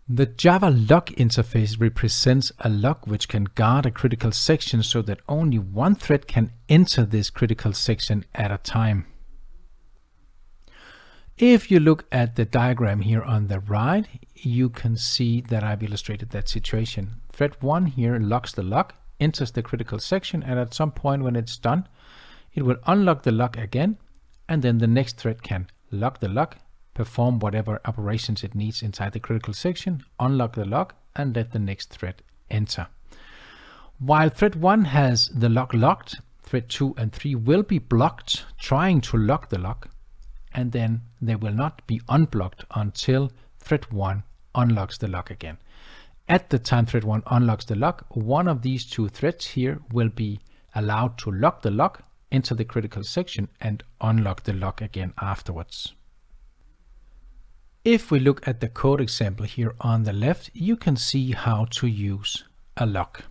The Java lock interface represents a lock which can guard a critical section so that only one thread can enter this critical section at a time. If you look at the diagram here on the right, you can see that I've illustrated that situation. Thread 1 here locks the lock, enters the critical section, and at some point when it's done, it will unlock the lock again, and then the next thread can lock the lock, perform whatever operations it needs inside the critical section, unlock the lock, and let the next thread enter. While thread 1 has the lock locked, thread 2 and 3 will be blocked trying to lock the lock, and then they will not be unblocked until thread 1 unlocks the lock again. At the time thread 1 unlocks the lock, one of these two threads here will be allowed to lock the lock, enter the critical section, and unlock the lock again afterwards. If we look at the code example here on the left, you can see how to use a lock.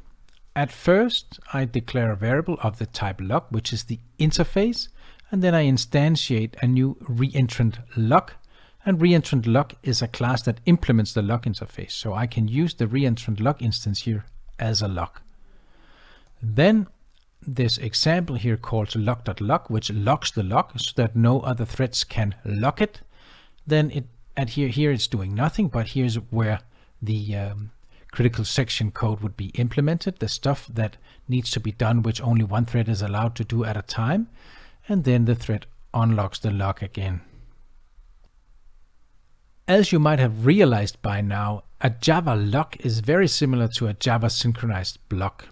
At first, I declare a variable of the type lock, which is the interface, and then I instantiate a new reentrant lock. And reentrant lock is a class that implements the lock interface, so I can use the reentrant lock instance here as a lock. Then this example here called Lock.lock, which locks the lock so that no other threads can lock it. Then here it's doing nothing, but here's where the critical section code would be implemented, the stuff that needs to be done, which only one thread is allowed to do at a time. And then the thread unlocks the lock again. As you might have realized by now, a Java lock is very similar to a Java synchronized block.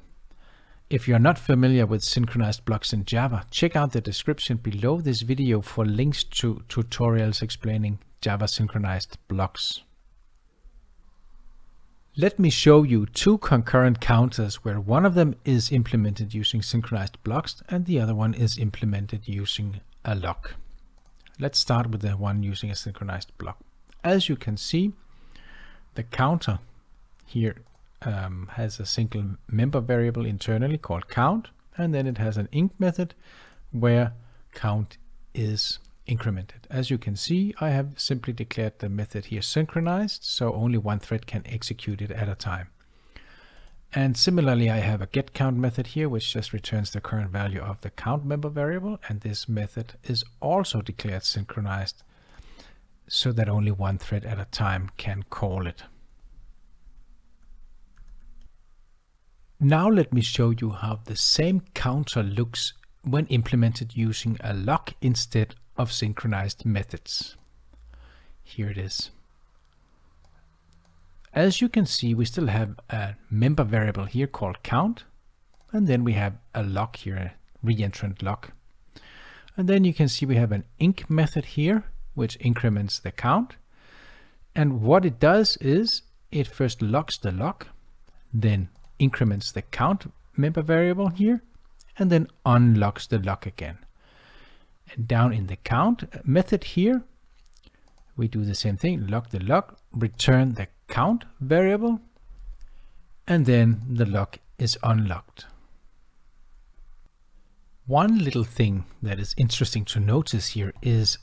If you're not familiar with synchronized blocks in Java, check out the description below this video for links to tutorials explaining Java synchronized blocks. Let me show you two concurrent counters where one of them is implemented using synchronized blocks and the other one is implemented using a lock. Let's start with the one using a synchronized block. As you can see, the counter here has a single member variable internally called count, and then it has an inc method where count is incremented. As you can see, I have simply declared the method here synchronized, so only one thread can execute it at a time. And similarly, I have a getCount method here, which just returns the current value of the count member variable, and this method is also declared synchronized, so that only one thread at a time can call it. Now let me show you how the same counter looks when implemented using a lock instead of synchronized methods. Here it is. As you can see, we still have a member variable here called count, and then we have a lock here, a reentrant lock. And then you can see we have an inc method here, which increments the count. And what it does is it first locks the lock, then increments the count member variable here, and then unlocks the lock again. And down in the count method here, we do the same thing, lock the lock, return the count variable, and then the lock is unlocked. One little thing that is interesting to notice here is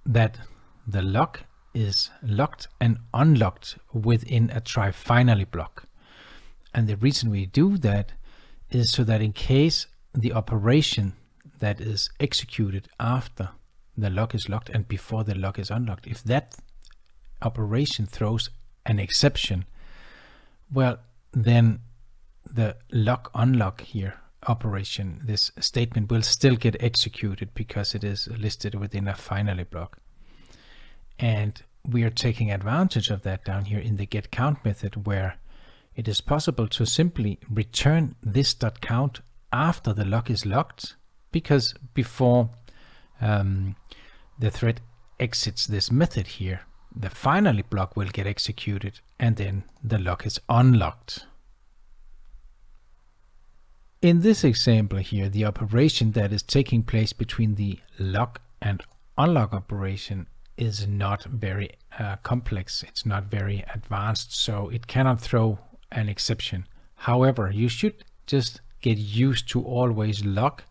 that the lock is locked and unlocked within a try finally block. And the reason we do that is so that in case the operation that is executed after the lock is locked and before the lock is unlocked, if that operation throws an exception, well, then the lock unlock here operation, this statement will still get executed because it is listed within a finally block. And we are taking advantage of that down here in the getCount method, where it is possible to simply return this .count after the lock is locked, because before the thread exits this method here, the finally block will get executed and then the lock is unlocked. In this example here, the operation that is taking place between the lock and unlock operation is not very complex. It's not very advanced, so it cannot throw an exception. However, you should just get used to always lock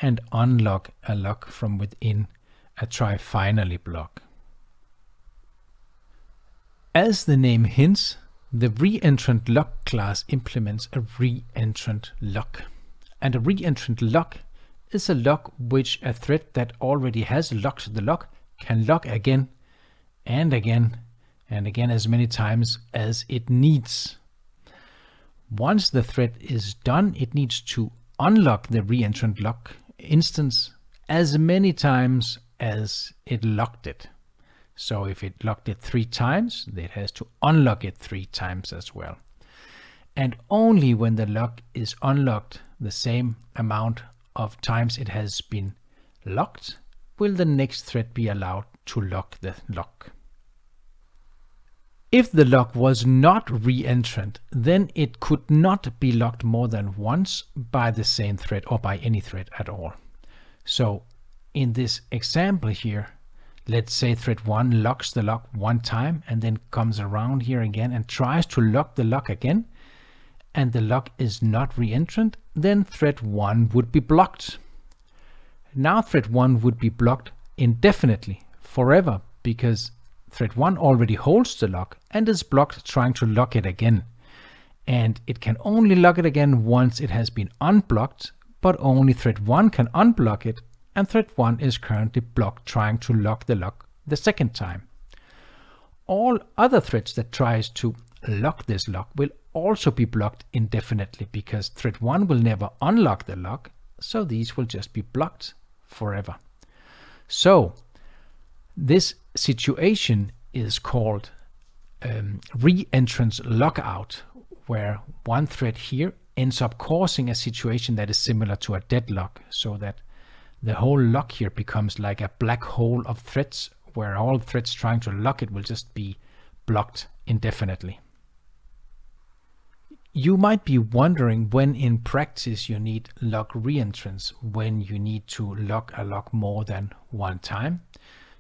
and unlock a lock from within a try finally block. As the name hints, the reentrantLock class implements a reentrant lock. And a reentrant lock is a lock which a thread that already has locked the lock can lock again and again and again as many times as it needs. Once the thread is done, it needs to unlock the reentrant lock instance as many times as it locked it. So if it locked it 3 times, it has to unlock it 3 times as well. And only when the lock is unlocked the same amount of times it has been locked, will the next thread be allowed to lock the lock. If the lock was not reentrant, then it could not be locked more than once by the same thread or by any thread at all. So in this example here, let's say thread 1 locks the lock 1 time and then comes around here again and tries to lock the lock again, and the lock is not reentrant, then thread 1 would be blocked. Now thread 1 would be blocked indefinitely, forever, because thread 1 already holds the lock and is blocked trying to lock it again. And it can only lock it again once it has been unblocked, but only thread 1 can unblock it, and thread 1 is currently blocked trying to lock the lock the second time. All other threads that tries to lock this lock will also be blocked indefinitely, because thread 1 will never unlock the lock, so these will just be blocked forever. So this situation is called reentrance lockout, where one thread here ends up causing a situation that is similar to a deadlock, so that the whole lock here becomes like a black hole of threads, where all threads trying to lock it will just be blocked indefinitely. You might be wondering when in practice you need lock reentrance, when you need to lock a lock more than 1 time.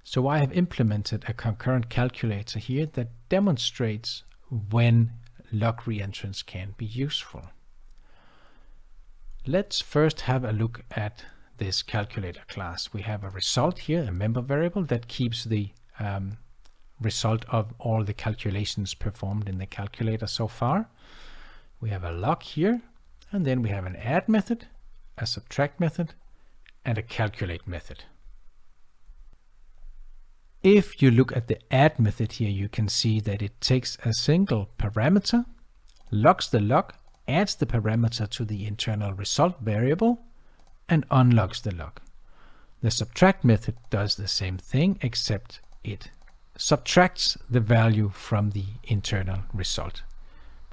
So I have implemented a concurrent calculator here that demonstrates when lock reentrance can be useful. Let's first have a look at this calculator class. We have a result here, a member variable that keeps the result of all the calculations performed in the calculator so far. We have a lock here, and then we have an add method, a subtract method, and a calculate method. If you look at the add method here, you can see that it takes a single parameter, locks the lock, adds the parameter to the internal result variable, and unlocks the lock. The subtract method does the same thing, except it subtracts the value from the internal result.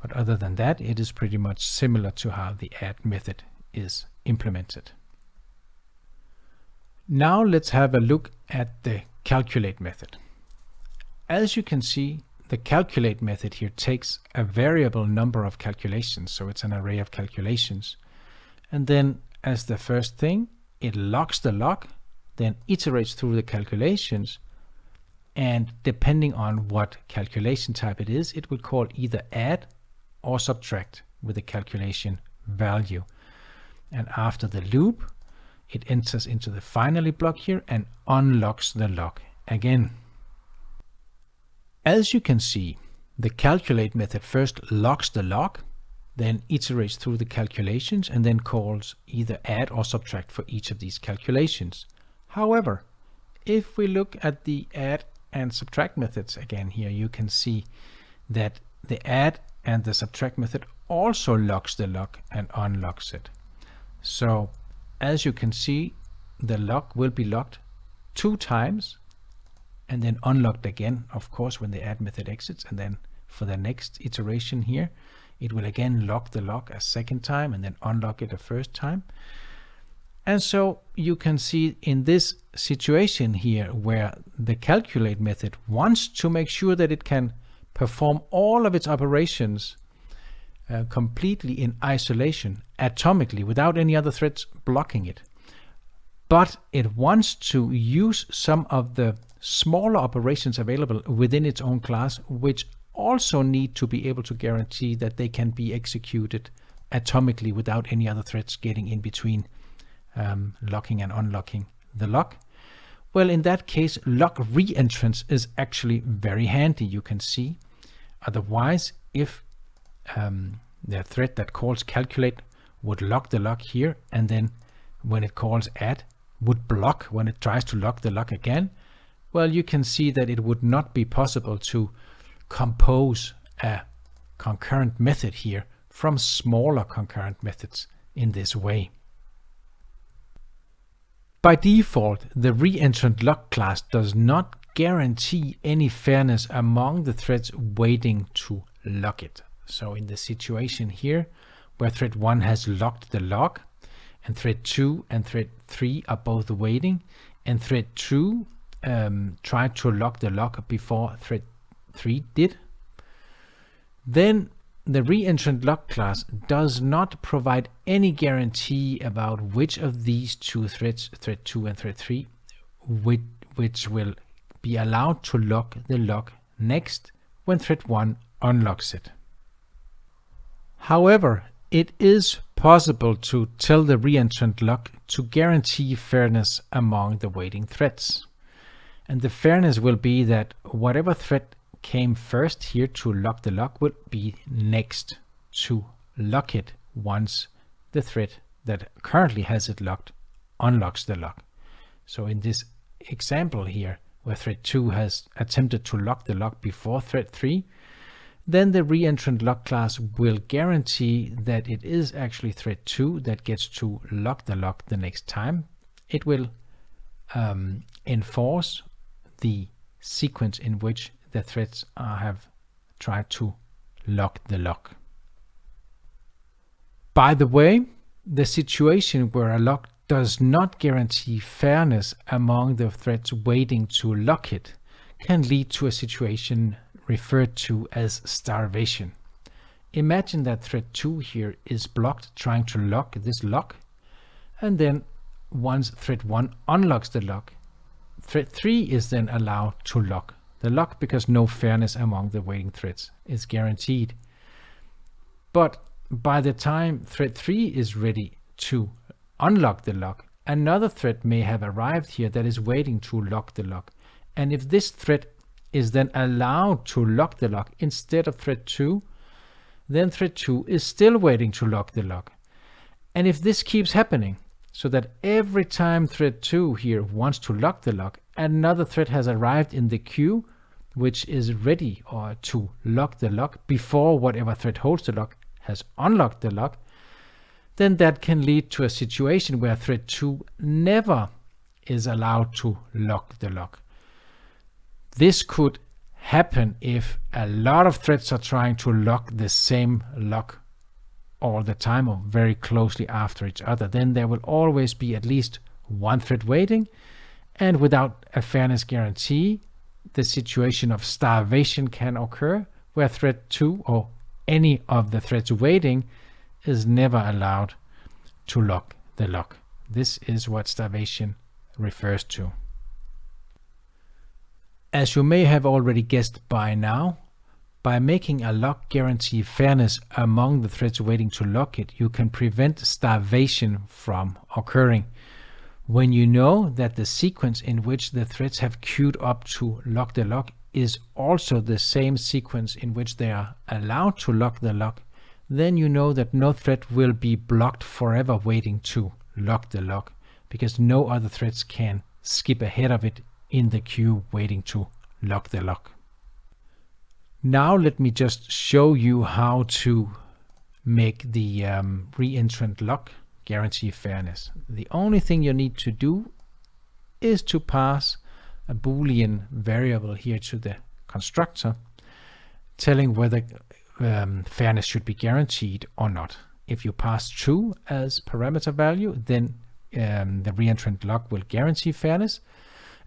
But other than that, it is pretty much similar to how the add method is implemented. Now let's have a look at the calculate method. As you can see, the calculate method here takes a variable number of calculations, so it's an array of calculations. And then as the first thing, it locks the lock, then iterates through the calculations, and depending on what calculation type it is, it will call either add or subtract with the calculation value. And after the loop, it enters into the finally block here and unlocks the lock again. As you can see, the calculate method first locks the lock, then iterates through the calculations, and then calls either add or subtract for each of these calculations. However, if we look at the add and subtract methods again here, you can see that the add and the subtract method also locks the lock and unlocks it. So as you can see, the lock will be locked 2 times and then unlocked again, of course, when the add method exits, and then for the next iteration here, it will again lock the lock a second time and then unlock it a first time. And so you can see in this situation here, where the calculate method wants to make sure that it can perform all of its operations completely in isolation, atomically, without any other threads blocking it. But it wants to use some of the smaller operations available within its own class, which also need to be able to guarantee that they can be executed atomically without any other threads getting in between locking and unlocking the lock. Well, in that case, lock reentrance is actually very handy. You can see Otherwise, if the thread that calls calculate would lock the lock here, and then when it calls add would block when it tries to lock the lock again, well, you can see that it would not be possible to compose a concurrent method here from smaller concurrent methods in this way. By default, the reentrant.lock class does not guarantee any fairness among the threads waiting to lock it. So in the situation here, where thread 1 has locked the lock, and thread 2 and thread 3 are both waiting, and thread 2 tried to lock the lock before thread 3 did, then the reentrant.lock class does not provide any guarantee about which of these two threads, thread 2 and thread 3, which will be allowed to lock the lock next when thread 1 unlocks it. However, it is possible to tell the reentrant.lock to guarantee fairness among the waiting threads. And the fairness will be that whatever thread came first here to lock the lock will be next to lock it once the thread that currently has it locked unlocks the lock. So in this example here, where thread 2 has attempted to lock the lock before thread 3, then the reentrant.lock class will guarantee that it is actually thread 2 that gets to lock the lock the next time. It will enforce the sequence in which the threads have tried to lock the lock. By the way, the situation where a lock does not guarantee fairness among the threads waiting to lock it can lead to a situation referred to as starvation. Imagine that thread 2 here is blocked trying to lock this lock, and then once thread 1 unlocks the lock, thread 3 is then allowed to lock the lock because no fairness among the waiting threads is guaranteed. But by the time thread 3 is ready to unlock the lock, another thread may have arrived here that is waiting to lock the lock. And if this thread is then allowed to lock the lock instead of thread 2, then thread 2 is still waiting to lock the lock. And if this keeps happening, so that every time thread 2 here wants to lock the lock, another thread has arrived in the queue which is ready to lock the lock before whatever thread holds the lock has unlocked the lock, then that can lead to a situation where thread 2 never is allowed to lock the lock. This could happen if a lot of threads are trying to lock the same lock all the time or very closely after each other. Then there will always be at least one thread waiting, and without a fairness guarantee, the situation of starvation can occur where thread 2 or any of the threads waiting is never allowed to lock the lock. This is what starvation refers to. As you may have already guessed by now, by making a lock guarantee fairness among the threads waiting to lock it, you can prevent starvation from occurring. When you know that the sequence in which the threads have queued up to lock the lock is also the same sequence in which they are allowed to lock the lock, then you know that no thread will be blocked forever waiting to lock the lock, because no other threads can skip ahead of it in the queue waiting to lock the lock. Now let me just show you how to make the reentrant.lock guarantee fairness. The only thing you need to do is to pass a Boolean variable here to the constructor, telling whether fairness should be guaranteed or not. If you pass true as parameter value, then the reentrant.lock will guarantee fairness.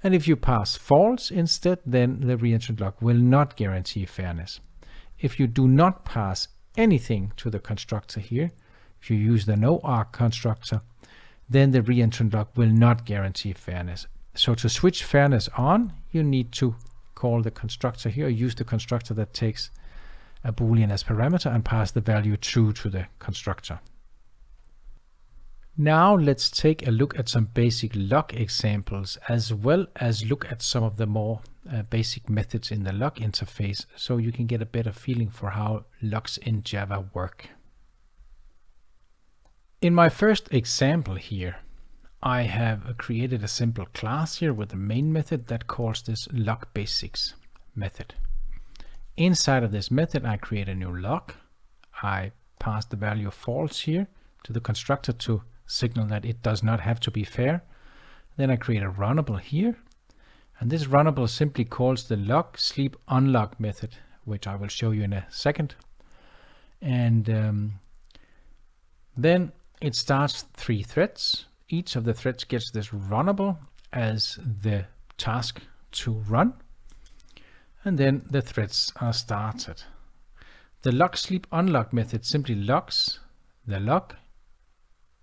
And if you pass false instead, then the reentrant.lock will not guarantee fairness. If you do not pass anything to the constructor here, if you use the no-arg constructor, then the reentrant.lock will not guarantee fairness. So to switch fairness on, you need to call the constructor here, or use the constructor that takes a Boolean as parameter and pass the value true to the constructor. Now let's take a look at some basic lock examples, as well as look at some of the more basic methods in the lock interface so you can get a better feeling for how locks in Java work. In my first example here, I have created a simple class here with a main method that calls this lock basics method. Inside of this method, I create a new lock. I pass the value of false here to the constructor to signal that it does not have to be fair. Then I create a runnable here. And this runnable simply calls the lock sleep unlock method, which I will show you in a second. And then it starts 3 threads. Each of the threads gets this runnable as the task to run. And then the threads are started. The lock sleep unlock method simply locks the lock,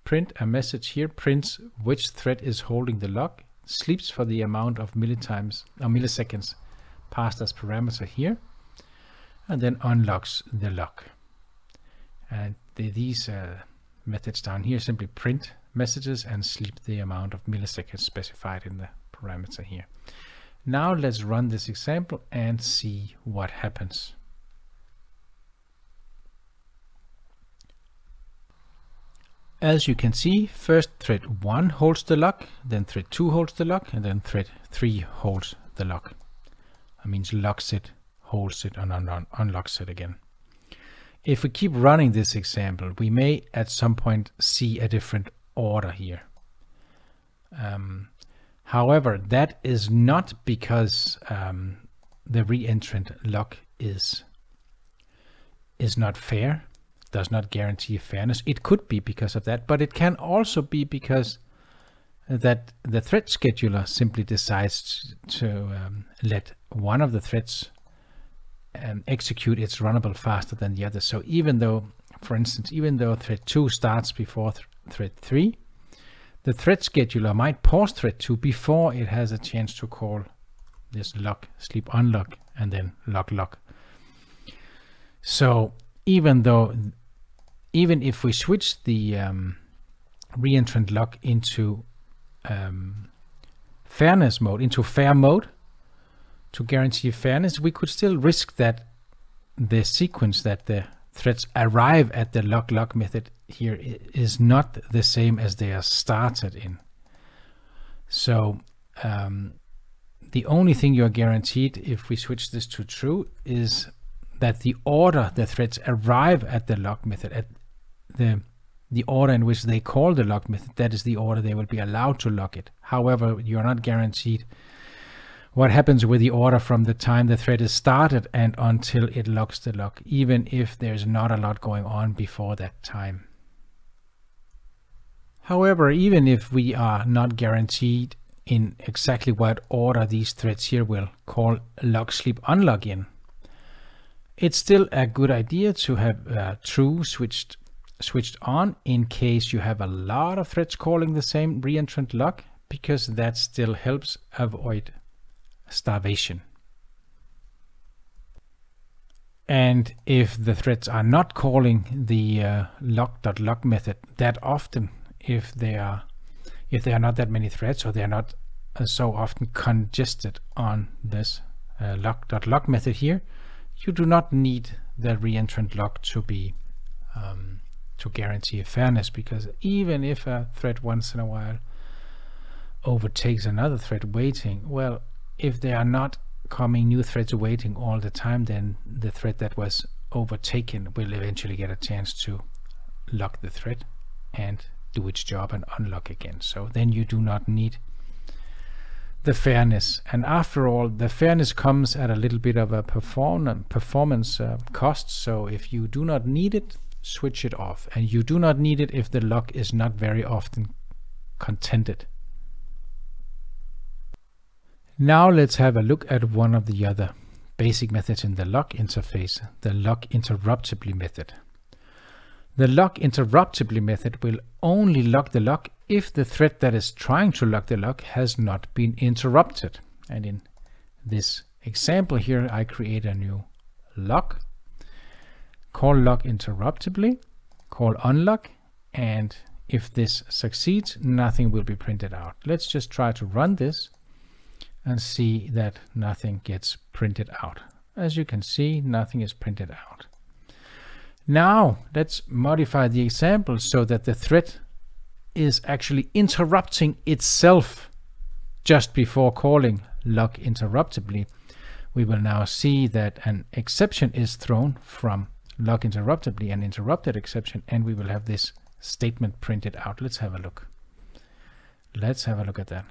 print a message here, prints which thread is holding the lock, sleeps for the amount of milliseconds passed as parameter here, and then unlocks the lock. And these methods down here simply print messages and sleep the amount of milliseconds specified in the parameter here. Now let's run this example and see what happens. As you can see, first thread 1 holds the lock, then thread 2 holds the lock, and then thread 3 holds the lock. That means locks it, holds it, and unlocks it again. If we keep running this example, we may at some point see a different order here. However, that is not because the reentrant lock is not fair, does not guarantee fairness. It could be because of that, but it can also be because that the thread scheduler simply decides to let one of the threads execute its runnable faster than the other. So even though, for instance, even though thread 2 starts before thread 3, the thread scheduler might pause thread 2 before it has a chance to call this lock sleep unlock and then lock. So even if we switch the reentrant lock into fairness mode, into fair mode, to guarantee fairness, we could still risk that the sequence that the threads arrive at the lock method here is not the same as they are started in. So the only thing you are guaranteed if we switch this to true is that the order the threads arrive at the lock method, at the order in which they call the lock method, that is the order they will be allowed to lock it. However, you are not guaranteed what happens with the order from the time the thread is started and until it locks the lock, even if there's not a lot going on before that time. However, even if we are not guaranteed in exactly what order these threads here will call lock sleep unlock in, it's still a good idea to have true switched on in case you have a lot of threads calling the same reentrant lock, because that still helps avoid starvation. And if the threads are not calling the Lock.lock method that often, if they are not that many threads, or they are not so often congested on this Lock.lock method here, you do not need the reentrant lock to be to guarantee fairness, because even if a thread once in a while overtakes another thread waiting, well, if there are not coming new threads waiting all the time, then the thread that was overtaken will eventually get a chance to lock the thread and do its job and unlock again. So then you do not need the fairness. And after all, the fairness comes at a little bit of a performance cost. So if you do not need it, switch it off. And you do not need it if the lock is not very often contended. Now let's have a look at one of the other basic methods in the lock interface, the Lock interruptibly method. The Lock interruptibly method will only lock the lock if the thread that is trying to lock the lock has not been interrupted. And in this example here, I create a new lock, call Lock interruptibly, call unlock, and if this succeeds, nothing will be printed out. Let's just try to run this. and see that nothing gets printed out. As you can see, nothing is printed out. Now let's modify the example so that the thread is actually interrupting itself just before calling lock interruptibly. We will now see that an exception is thrown from lock interruptibly, an interrupted exception, and we will have this statement printed out. Let's have a look. Let's have a look at that.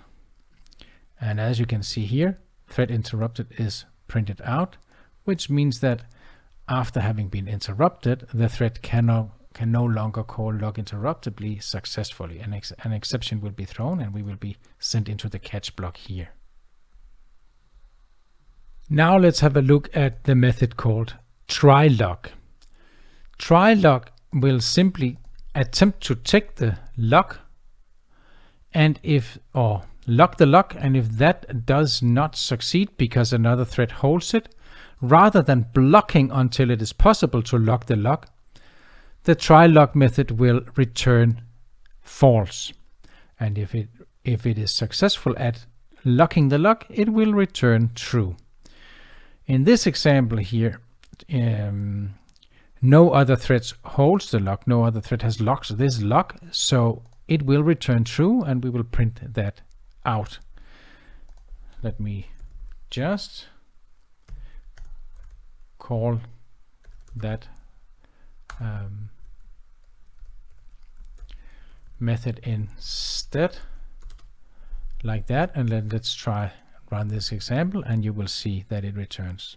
And as you can see here, thread interrupted is printed out, which means that after having been interrupted, the thread can no longer call lock interruptibly successfully. An exception will be thrown and we will be sent into the catch block here. Now let's have a look at the method called tryLock. tryLock will simply attempt to check the lock and lock the lock, and if that does not succeed because another thread holds it, rather than blocking until it is possible to lock the lock, the tryLock method will return false. And if it is successful at locking the lock, it will return true. In this example here, no other thread holds the lock, no other thread has locked this lock, so it will return true and we will print that out. Let me just call that method instead, like that, and let's try run this example, and you will see that it returns,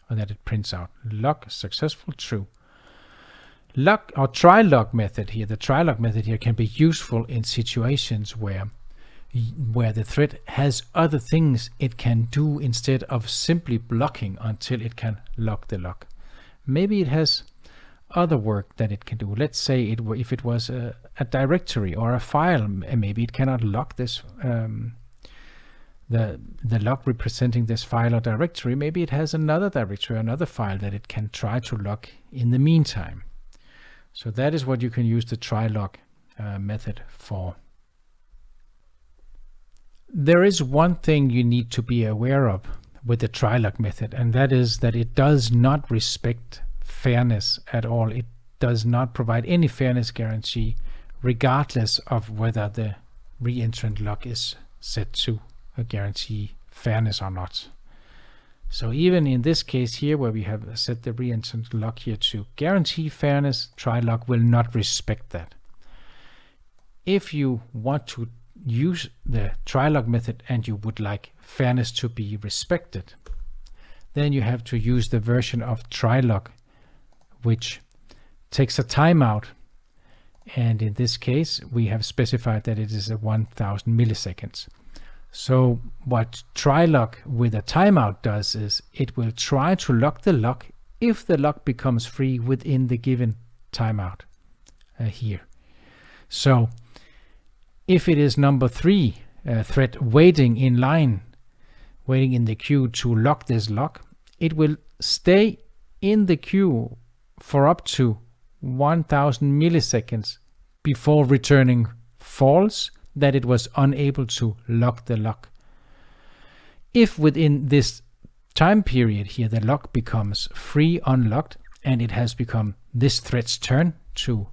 or that it prints out lock successful true. Lock or tryLock method here, the tryLock method here can be useful in situations where the thread has other things it can do instead of simply blocking until it can lock the lock. Maybe it has other work that it can do. Let's say if it was a directory or a file, maybe it cannot lock this the lock representing this file or directory. Maybe it has another directory, another file that it can try to lock in the meantime. So that is what you can use the tryLock method for. There is one thing you need to be aware of with the tryLock method, and that is that it does not respect fairness at all. It does not provide any fairness guarantee, regardless of whether the reentrant lock is set to guarantee fairness or not. So even in this case here, where we have set the reentrant lock here to guarantee fairness, tryLock will not respect that. If you want to use the tryLock method and you would like fairness to be respected, then you have to use the version of tryLock which takes a timeout, and in this case we have specified that it is a 1000 milliseconds. So what tryLock with a timeout does is it will try to lock the lock if the lock becomes free within the given timeout here. So if it is number 3 thread waiting in line, waiting in the queue to lock this lock, it will stay in the queue for up to 1000 milliseconds before returning false, that it was unable to lock the lock. If within this time period here the lock becomes free unlocked and it has become this thread's turn to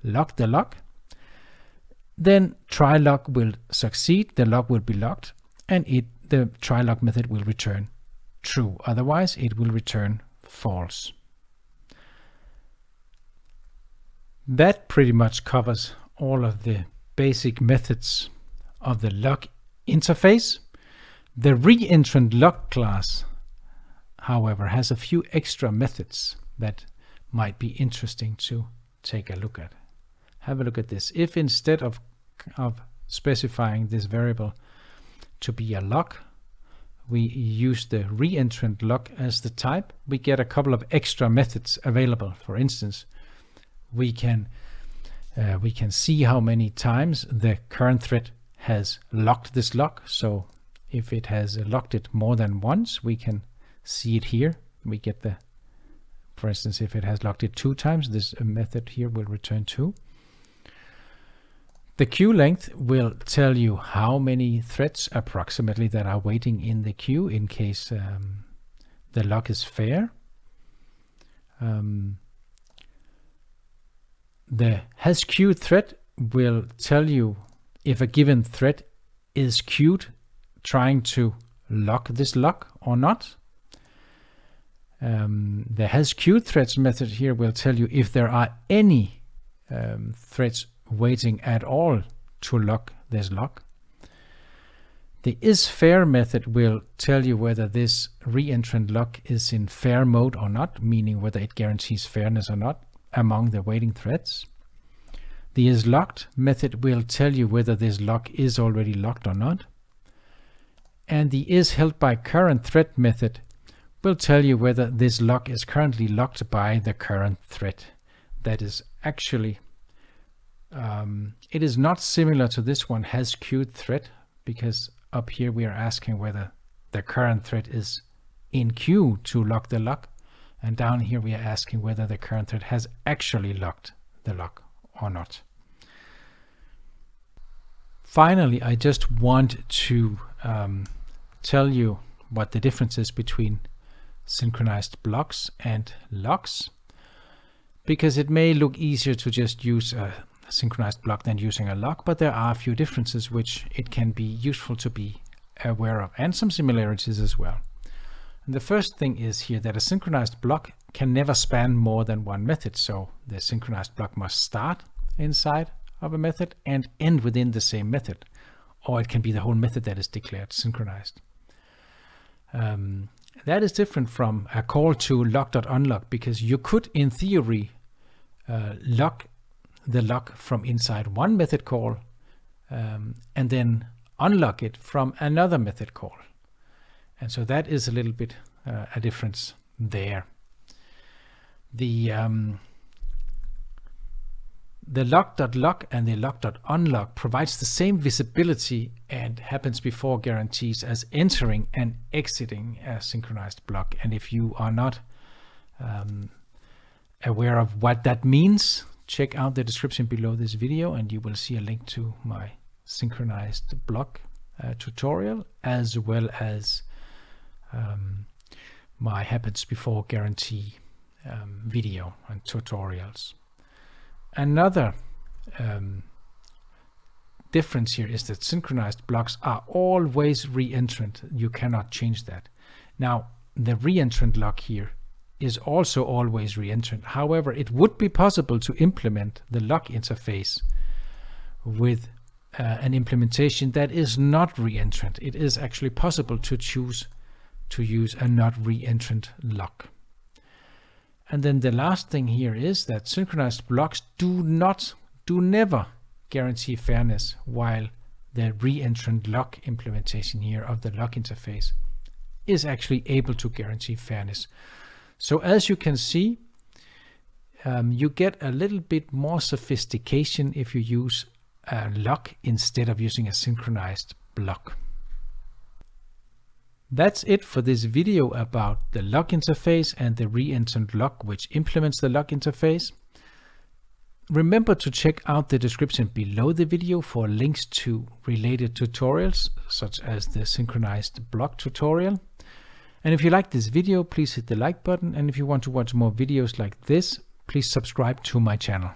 lock the lock, then tryLock will succeed, the lock will be locked, and the tryLock method will return true. Otherwise it will return false. That pretty much covers all of the basic methods of the lock interface. The reentrant lock class, however, has a few extra methods that might be interesting to take a look at. Have a look at this. If instead of specifying this variable to be a lock, we use the reentrant lock as the type, we get a couple of extra methods available. For instance, we can see how many times the current thread has locked this lock. So if it has locked it more than once, we can see it here. We get the, for instance, if it has locked it 2 times, this method here will return 2. The queue length will tell you how many threads approximately that are waiting in the queue in case the lock is fair. The hasQueued thread will tell you if a given thread is queued trying to lock this lock or not. The hasQueued threads method here will tell you if there are any threads waiting at all to lock this lock. The isFair method will tell you whether this reentrant lock is in fair mode or not, meaning whether it guarantees fairness or not among the waiting threads. The isLocked method will tell you whether this lock is already locked or not. And the isHeldByCurrent thread method will tell you whether this lock is currently locked by the current thread. That is actually it is not similar to this one hasQueued thread, because up here we are asking whether the current thread is in queue to lock the lock, and down here we are asking whether the current thread has actually locked the lock or not. Finally, I just want to tell you what the difference is between synchronized blocks and locks, because it may look easier to just use a synchronized block than using a lock, but there are a few differences which it can be useful to be aware of, and some similarities as well. And the first thing is here that a synchronized block can never span more than one method, so the synchronized block must start inside of a method and end within the same method, or it can be the whole method that is declared synchronized. That is different from a call to Lock.unlock, because you could in theory lock the lock from inside one method call and then unlock it from another method call. And so that is a little bit a difference there. The Lock.lock and the Lock.unlock provides the same visibility and happens before guarantees as entering and exiting a synchronized block. And if you are not aware of what that means, check out the description below this video and you will see a link to my synchronized block tutorial, as well as my happens before guarantee video and tutorials. Another difference here is that synchronized blocks are always reentrant. You cannot change that. Now, the reentrant lock here is also always reentrant. However, it would be possible to implement the lock interface with an implementation that is not reentrant. It is actually possible to choose to use a not reentrant lock. And then the last thing here is that synchronized blocks do never guarantee fairness, while the reentrant lock implementation here of the lock interface is actually able to guarantee fairness. So as you can see, you get a little bit more sophistication if you use a lock instead of using a synchronized block. That's it for this video about the lock interface and the reentrant lock, which implements the lock interface. Remember to check out the description below the video for links to related tutorials, such as the synchronized block tutorial. And if you like this video, please hit the like button. And if you want to watch more videos like this, please subscribe to my channel.